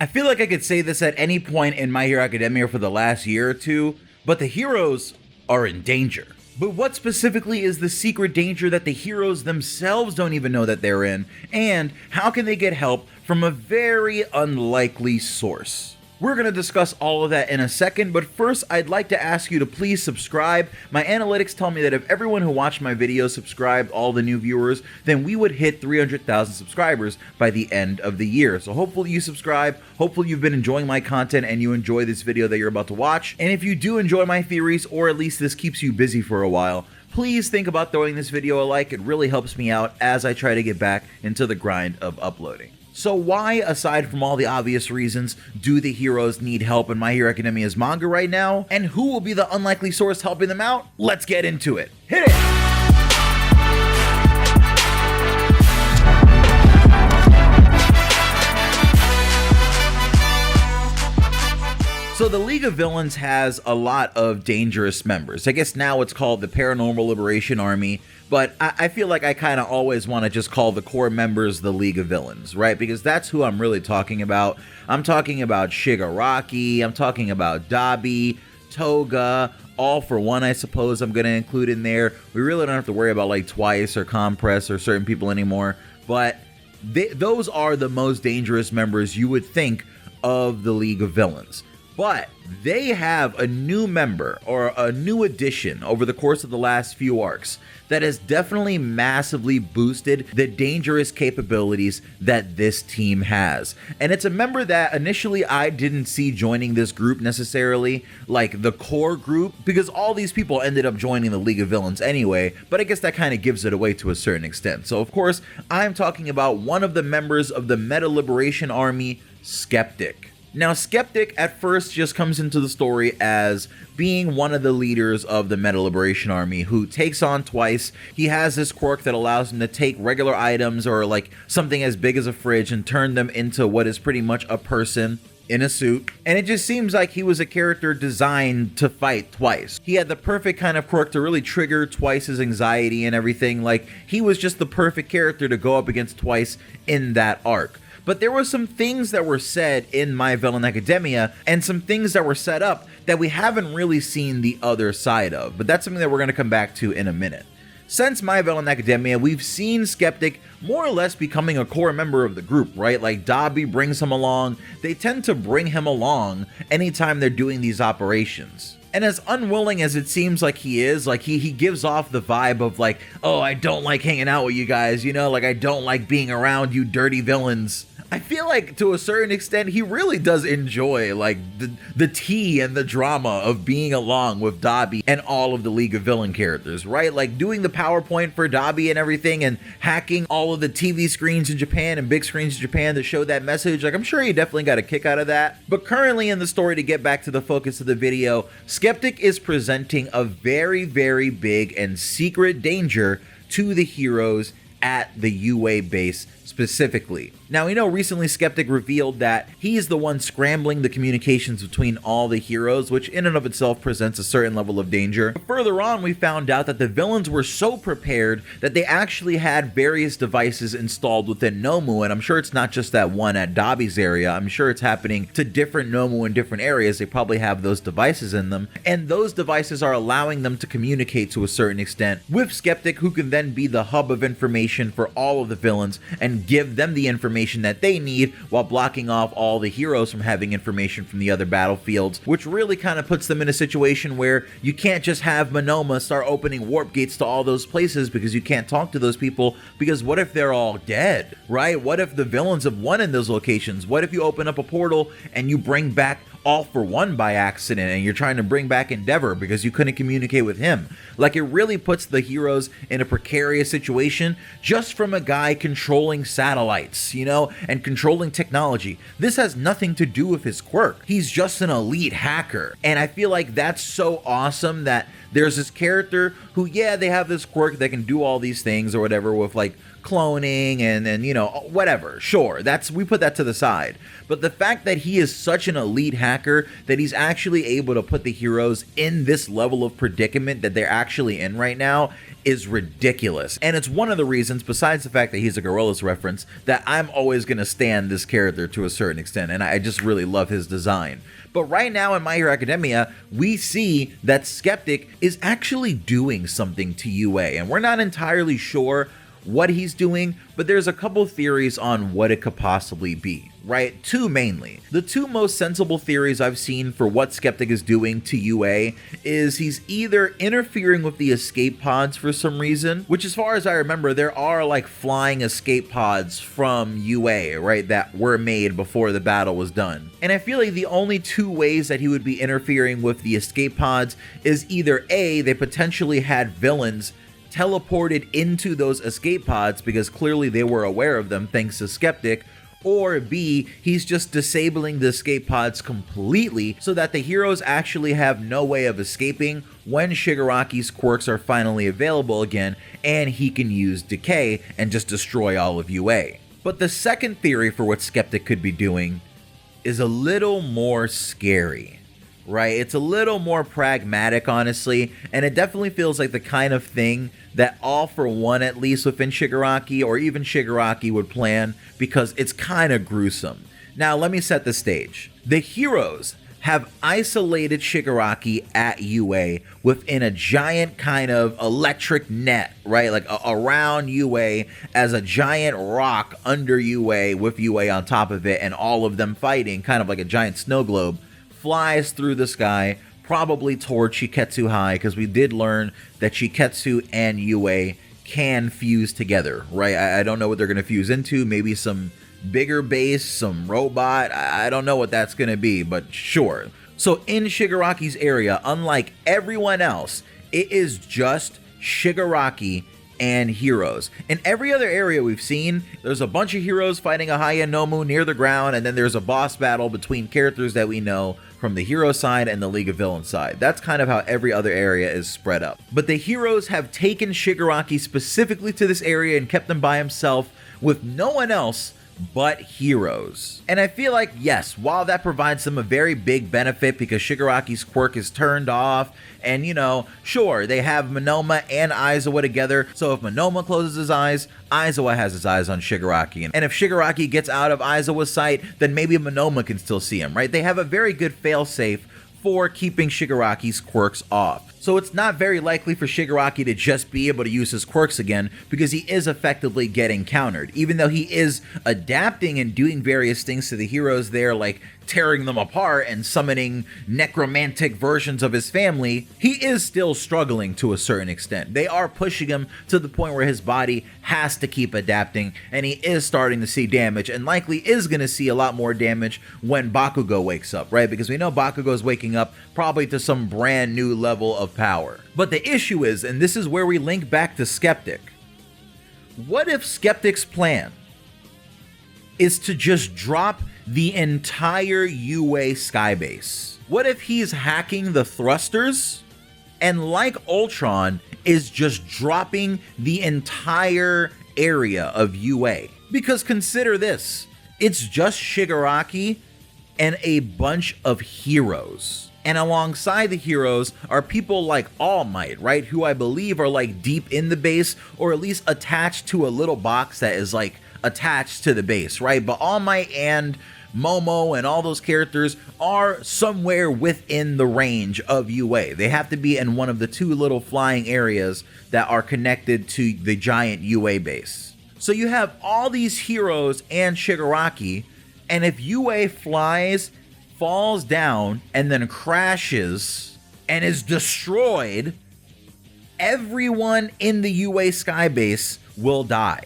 I feel like I could say this at any point in My Hero Academia for the last year or two, but the heroes are in danger. But what specifically is the secret danger that the heroes themselves don't even know that they're in, and how can they get help from a very unlikely source? We're going to discuss all of that in a second, but first I'd like to ask you to please subscribe. My analytics tell me that if everyone who watched my video subscribed, all the new viewers, then we would hit 300,000 subscribers by the end of the year. So hopefully you subscribe, hopefully you've been enjoying my content and you enjoy this video that you're about to watch. And if you do enjoy my theories, or at least this keeps you busy for a while, please think about throwing this video a like. It really helps me out as I try to get back into the grind of uploading. So why, aside from all the obvious reasons, do the heroes need help in My Hero Academia's manga right now? And who will be the unlikely source helping them out? Let's get into it. Hit it! So the League of Villains has a lot of dangerous members. I guess now it's called the Paranormal Liberation Army, but I feel like I kind of always want to just call the core members the League of Villains, right? Because that's who I'm really talking about. I'm talking about Shigaraki, I'm talking about Dabi, Toga, All for One, I suppose I'm going to include in there. We really don't have to worry about like Twice or Compress or certain people anymore, but those are the most dangerous members you would think of the League of Villains. But they have a new member, or a new addition over the course of the last few arcs, that has definitely massively boosted the dangerous capabilities that this team has. And it's a member that initially I didn't see joining this group necessarily, like the core group, because all these people ended up joining the League of Villains anyway, but I guess that kind of gives it away to a certain extent. So of course, I'm talking about one of the members of the Meta Liberation Army, Skeptic. Now, Skeptic at first just comes into the story as being one of the leaders of the Meta Liberation Army who takes on Twice. He has this quirk that allows him to take regular items or like something as big as a fridge and turn them into what is pretty much a person in a suit. And it just seems like he was a character designed to fight Twice. He had the perfect kind of quirk to really trigger Twice's anxiety and everything. Like, he was just the perfect character to go up against Twice in that arc. But there were some things that were said in My Villain Academia and some things that were set up that we haven't really seen the other side of. But that's something that we're going to come back to in a minute. Since My Villain Academia, we've seen Skeptic more or less becoming a core member of the group, right? Like Dabi brings him along. They tend to bring him along anytime they're doing these operations. And as unwilling as it seems like he is, like he gives off the vibe of like, oh, I don't like hanging out with you guys, you know, like I don't like being around you dirty villains. I feel like to a certain extent, he really does enjoy like the tea and the drama of being along with Dabi and all of the League of Villain characters, right? Like doing the PowerPoint for Dabi and everything and hacking all of the TV screens in Japan and big screens in Japan to show that message. Like, I'm sure he definitely got a kick out of that. But currently in the story, to get back to the focus of the video, Skeptic is presenting a very, very big and secret danger to the heroes at the U.A base specifically. Now, we know recently Skeptic revealed that he's the one scrambling the communications between all the heroes, which in and of itself presents a certain level of danger. But further on, we found out that the villains were so prepared that they actually had various devices installed within Nomu, and I'm sure it's not just that one at Dabi's area. I'm sure it's happening to different Nomu in different areas. They probably have those devices in them, and those devices are allowing them to communicate to a certain extent with Skeptic, who can then be the hub of information for all of the villains and give them the information that they need while blocking off all the heroes from having information from the other battlefields, which really kind of puts them in a situation where you can't just have Monoma start opening warp gates to all those places because you can't talk to those people, because what if they're all dead, right? What if the villains have won in those locations? What if you open up a portal and you bring back All for One by accident and you're trying to bring back Endeavor because you couldn't communicate with him? Like, it really puts the heroes in a precarious situation just from a guy controlling satellites, you know, and controlling technology. This has nothing to do with his quirk. He's just an elite hacker. And I feel like that's so awesome that there's this character who, yeah, they have this quirk that can do all these things or whatever with like cloning and you know, whatever. Sure, we put that to the side. But the fact that he is such an elite hacker that he's actually able to put the heroes in this level of predicament that they're actually in right now is ridiculous. And it's one of the reasons, besides the fact that he's a Gorillaz reference, that I'm always going to stand this character to a certain extent, and I just really love his design. But right now in My Hero Academia, we see that Skeptic is actually doing something to UA, and we're not entirely sure what he's doing, but there's a couple theories on what it could possibly be, right? Two mainly. The two most sensible theories I've seen for what Skeptic is doing to UA is he's either interfering with the escape pods for some reason, which as far as I remember, there are like flying escape pods from UA, right, that were made before the battle was done. And I feel like the only two ways that he would be interfering with the escape pods is either A, they potentially had villains teleported into those escape pods because clearly they were aware of them thanks to Skeptic, or B, he's just disabling the escape pods completely so that the heroes actually have no way of escaping when Shigaraki's quirks are finally available again and he can use Decay and just destroy all of UA. But the second theory for what Skeptic could be doing is a little more scary. Right? It's a little more pragmatic, honestly, and it definitely feels like the kind of thing that All For One, at least within Shigaraki, or even Shigaraki would plan, because it's kind of gruesome. Now, let me set the stage. The heroes have isolated Shigaraki at UA within a giant kind of electric net, right? Like around UA as a giant rock under UA with UA on top of it, and all of them fighting, kind of like a giant snow globe, flies through the sky, probably toward Shiketsu High, because we did learn that Shiketsu and UA can fuse together, right? I don't know what they're going to fuse into. Maybe some bigger base, some robot. I don't know what that's going to be, but sure. So in Shigaraki's area, unlike everyone else, it is just Shigaraki and heroes. In every other area we've seen, there's a bunch of heroes fighting a Haya Nomu near the ground, and then there's a boss battle between characters that we know from the hero side and the League of Villains side. That's kind of how every other area is spread up. But the heroes have taken Shigaraki specifically to this area and kept him by himself with no one else but heroes. And I feel like, yes, while that provides them a very big benefit because Shigaraki's quirk is turned off, and you know, sure, they have Monoma and Aizawa together, so if Monoma closes his eyes, Aizawa has his eyes on Shigaraki. And if Shigaraki gets out of Aizawa's sight, then maybe Monoma can still see him, right? They have a very good failsafe for keeping Shigaraki's quirks off. So it's not very likely for Shigaraki to just be able to use his quirks again because he is effectively getting countered. Even though he is adapting and doing various things to the heroes there, like tearing them apart and summoning necromantic versions of his family, he is still struggling to a certain extent. They are pushing him to the point where his body has to keep adapting, and he is starting to see damage, and likely is going to see a lot more damage when Bakugo wakes up, right? Because we know Bakugo is waking up probably to some brand new level of power. But the issue is, and this is where we link back to Skeptic, what if Skeptic's plan is to just drop the entire UA skybase? What if he's hacking the thrusters and, like Ultron, is just dropping the entire area of UA? Because consider this, it's just Shigaraki and a bunch of heroes. And alongside the heroes are people like All Might, right? Who I believe are like deep in the base, or at least attached to a little box that is like attached to the base, right? But All Might and Momo and all those characters are somewhere within the range of UA. They have to be in one of the two little flying areas that are connected to the giant UA base. So you have all these heroes and Shigaraki, and if UA flies, falls down, and then crashes and is destroyed, everyone in the UA skybase will die.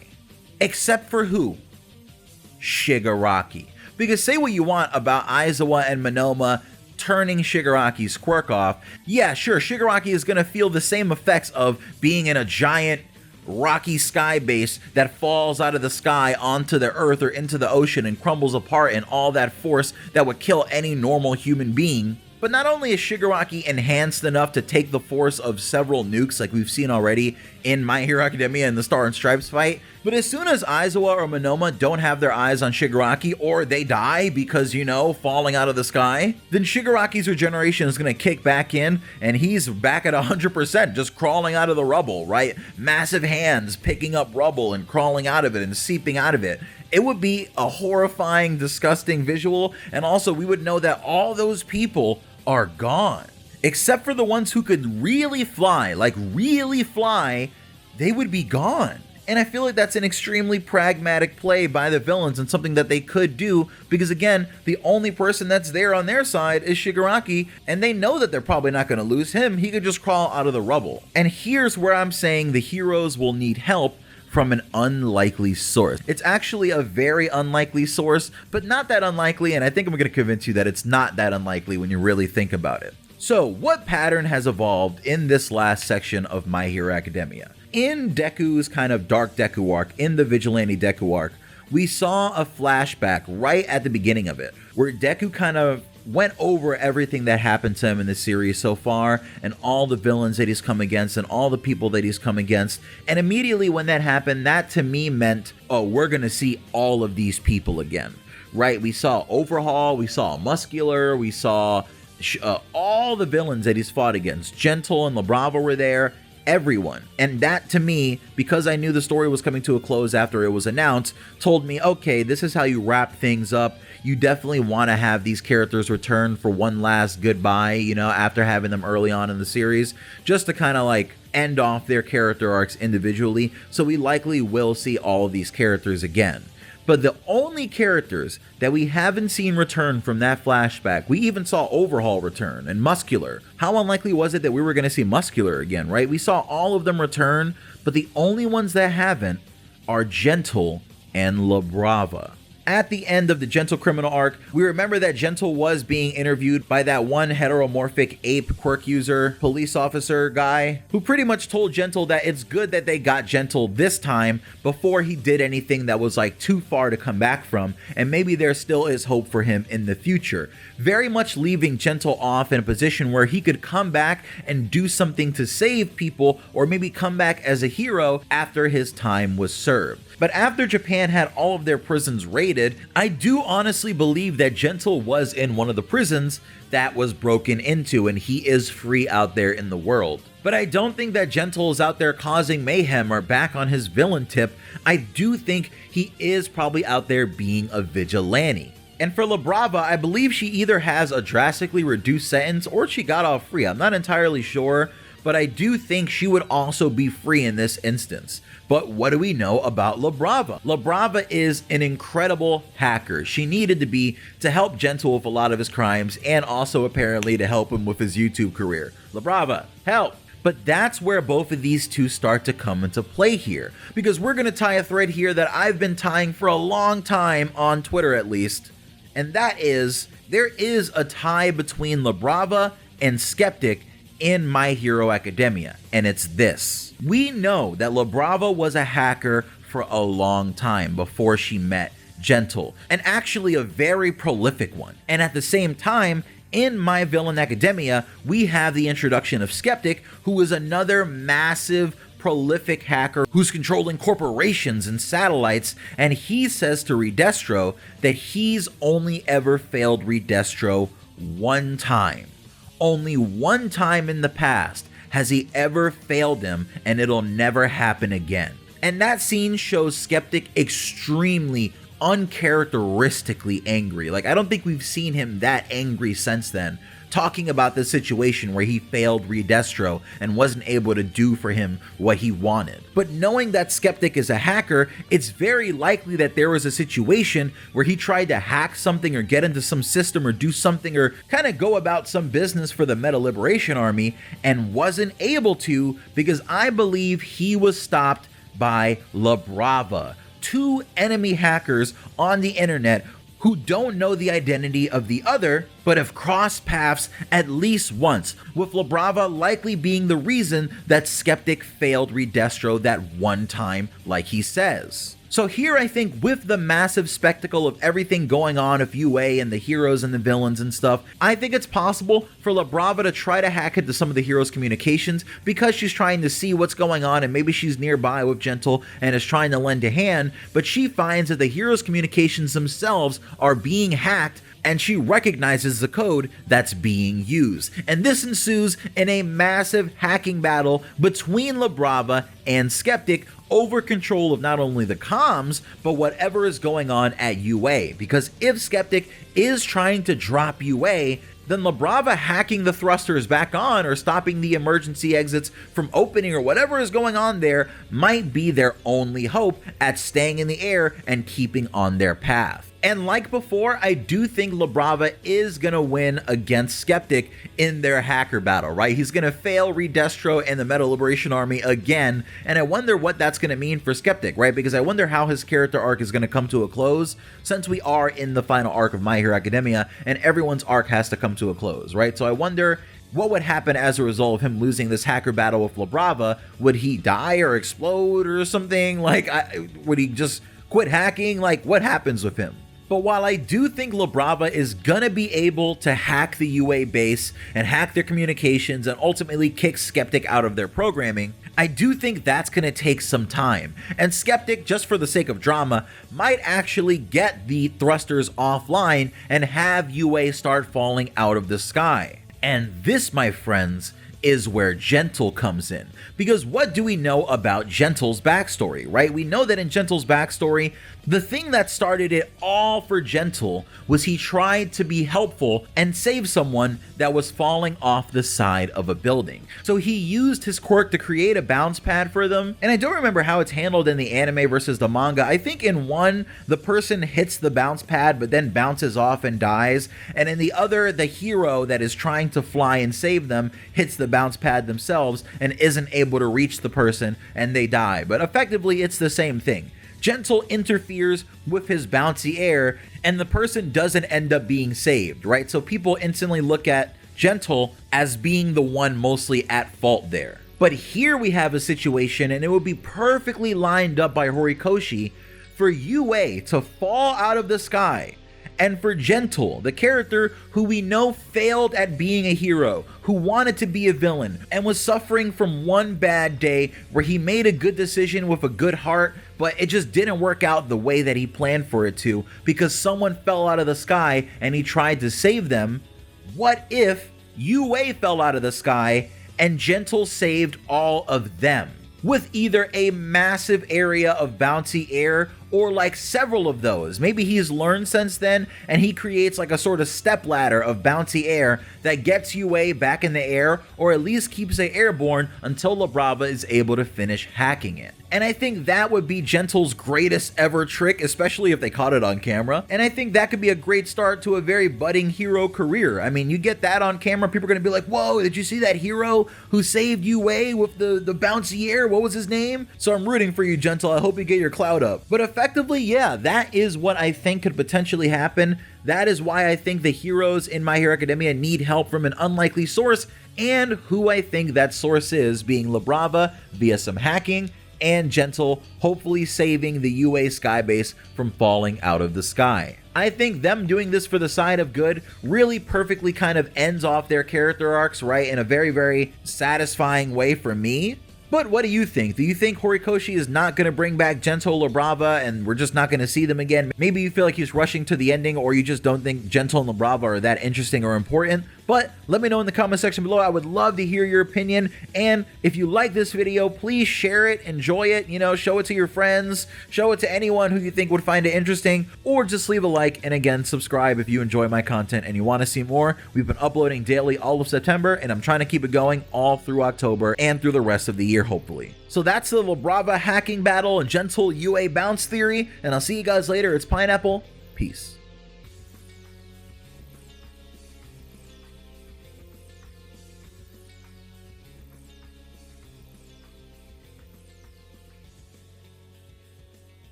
Except for who? Shigaraki. Because say what you want about Aizawa and Monoma turning Shigaraki's quirk off, yeah, sure, Shigaraki is going to feel the same effects of being in a giant rocky sky base that falls out of the sky onto the earth or into the ocean and crumbles apart, and all that force that would kill any normal human being. But not only is Shigaraki enhanced enough to take the force of several nukes like we've seen already in My Hero Academia in the Star and Stripes fight, but as soon as Aizawa or Monoma don't have their eyes on Shigaraki, or they die because, you know, falling out of the sky, then Shigaraki's regeneration is going to kick back in, and he's back at 100%, just crawling out of the rubble, right? Massive hands picking up rubble and crawling out of it and seeping out of it. It would be a horrifying, disgusting visual, and also we would know that all those people are gone. Except for the ones who could really fly, like really fly, they would be gone. And I feel like that's an extremely pragmatic play by the villains and something that they could do because, again, the only person that's there on their side is Shigaraki, and they know that they're probably not going to lose him. He could just crawl out of the rubble. And here's where I'm saying the heroes will need help from an unlikely source. It's actually a very unlikely source, but not that unlikely, and I think I'm going to convince you that it's not that unlikely when you really think about it. So, what pattern has evolved in this last section of My Hero Academia? In Deku's kind of dark Deku arc, in the Vigilante Deku arc, we saw a flashback right at the beginning of it, where Deku kind of went over everything that happened to him in the series so far, and all the villains that he's come against, and all the people that he's come against. And immediately when that happened, that to me meant, oh, we're gonna see all of these people again, right? We saw Overhaul, we saw Muscular, we saw all the villains that he's fought against. Gentle and La Brava were there, everyone. And that to me, because I knew the story was coming to a close after it was announced, told me, okay, this is how you wrap things up. You definitely want to have these characters return for one last goodbye, you know, after having them early on in the series, just to kind of like end off their character arcs individually. So we likely will see all of these characters again. But the only characters that we haven't seen return from that flashback, we even saw Overhaul return and Muscular. How unlikely was it that we were going to see Muscular again, right? We saw all of them return, but the only ones that haven't are Gentle and La Brava. At the end of the Gentle criminal arc, we remember that Gentle was being interviewed by that one heteromorphic ape quirk user, police officer guy, who pretty much told Gentle that it's good that they got Gentle this time before he did anything that was like too far to come back from, and maybe there still is hope for him in the future. Very much leaving Gentle off in a position where he could come back and do something to save people, or maybe come back as a hero after his time was served. But after Japan had all of their prisons raided, I do honestly believe that Gentle was in one of the prisons that was broken into, and he is free out there in the world. But I don't think that Gentle is out there causing mayhem or back on his villain tip. I do think he is probably out there being a vigilante. And for La Brava, I believe she either has a drastically reduced sentence or she got off free. I'm not entirely sure, but I do think she would also be free in this instance. But what do we know about La Brava? La Brava is an incredible hacker. She needed to be to help Gentle with a lot of his crimes, and also apparently to help him with his YouTube career. La Brava, help! But that's where both of these two start to come into play here, because we're going to tie a thread here that I've been tying for a long time, on Twitter at least, and that is, there is a tie between La Brava and Skeptic in My Hero Academia, and it's this. We know that La Brava was a hacker for a long time before she met Gentle, and actually a very prolific one. And at the same time, in My Villain Academia, we have the introduction of Skeptic, who is another massive, prolific hacker who's controlling corporations and satellites, and he says to Redestro that he's only ever failed Redestro one time. Only one time in the past has he ever failed him, and it'll never happen again. And that scene shows Skeptic extremely, uncharacteristically angry. Like, I don't think we've seen him that angry since then, talking about the situation where he failed Redestro and wasn't able to do for him what he wanted. But knowing that Skeptic is a hacker, it's very likely that there was a situation where he tried to hack something or get into some system or do something or kind of go about some business for the Meta Liberation Army and wasn't able to, because I believe he was stopped by La Brava, two enemy hackers on the internet who don't know the identity of the other, but have crossed paths at least once, with La Brava likely being the reason that Skeptic failed Redestro that one time, like he says. So here I think with the massive spectacle of everything going on with U.A and the heroes and the villains and stuff, I think it's possible for La Brava to try to hack into some of the heroes' communications because she's trying to see what's going on and maybe she's nearby with Gentle and is trying to lend a hand, but she finds that the heroes' communications themselves are being hacked and she recognizes the code that's being used. And this ensues in a massive hacking battle between La Brava and Skeptic over control of not only the comms, but whatever is going on at U.A. Because if Skeptic is trying to drop U.A., then La Brava hacking the thrusters back on or stopping the emergency exits from opening or whatever is going on there might be their only hope at staying in the air and keeping on their path. And like before, I do think La Brava is going to win against Skeptic in their hacker battle, right? He's going to fail Redestro and the Meta Liberation Army again, and I wonder what that's going to mean for Skeptic, right? Because I wonder how his character arc is going to come to a close since we are in the final arc of My Hero Academia, and everyone's arc has to come to a close, right? So I wonder what would happen as a result of him losing this hacker battle with La Brava. Would he die or explode or something? Like, would he just quit hacking? Like, what happens with him? But while I do think La Brava is gonna be able to hack the U.A base and hack their communications and ultimately kick Skeptic out of their programming, I do think that's gonna take some time. And Skeptic, just for the sake of drama, might actually get the thrusters offline and have U.A start falling out of the sky. And this, my friends, is where Gentle comes in. Because what do we know about Gentle's backstory, right? We know that in Gentle's backstory, the thing that started it all for Gentle was he tried to be helpful and save someone that was falling off the side of a building. So he used his quirk to create a bounce pad for them, and I don't remember how it's handled in the anime versus the manga. I think in one, the person hits the bounce pad but then bounces off and dies, and in the other, the hero that is trying to fly and save them hits the bounce pad themselves and isn't able to reach the person and they die. But effectively, it's the same thing. Gentle interferes with his bouncy air and the person doesn't end up being saved, right? So people instantly look at Gentle as being the one mostly at fault there. But here we have a situation, and it would be perfectly lined up by Horikoshi for U.A to fall out of the sky, and for Gentle, the character who we know failed at being a hero, who wanted to be a villain, and was suffering from one bad day where he made a good decision with a good heart, but it just didn't work out the way that he planned for it to because someone fell out of the sky and he tried to save them. What if U.A fell out of the sky and Gentle saved all of them? With either a massive area of bouncy air or like several of those. Maybe he's learned since then and he creates like a sort of step ladder of bouncy air that gets U.A back in the air, or at least keeps it airborne until La Brava is able to finish hacking it. And I think that would be Gentle's greatest ever trick, especially if they caught it on camera. And I think that could be a great start to a very budding hero career. I mean, you get that on camera, people are gonna be like, whoa, did you see that hero who saved U.A with the bouncy air? What was his name? So I'm rooting for you, Gentle. I hope you get your clout up. But effectively, yeah, that is what I think could potentially happen. That is why I think the heroes in My Hero Academia need help from an unlikely source, and who I think that source is, being La Brava via some hacking, and Gentle hopefully saving the U.A skybase from falling out of the sky. I think them doing this for the side of good really perfectly kind of ends off their character arcs, right, in a very, very satisfying way for me. But what do you think? Do you think Horikoshi is not going to bring back Gentle or La Brava and we're just not going to see them again? Maybe you feel like he's rushing to the ending, or you just don't think Gentle and La Brava are that interesting or important. But let me know in the comment section below. I would love to hear your opinion. And if you like this video, please share it, enjoy it, you know, show it to your friends, show it to anyone who you think would find it interesting, or just leave a like. And again, subscribe if you enjoy my content and you want to see more. We've been uploading daily all of September, and I'm trying to keep it going all through October and through the rest of the year, hopefully. So that's the La Brava hacking battle and Gentle U.A bounce theory, and I'll see you guys later. It's Pineapple. Peace.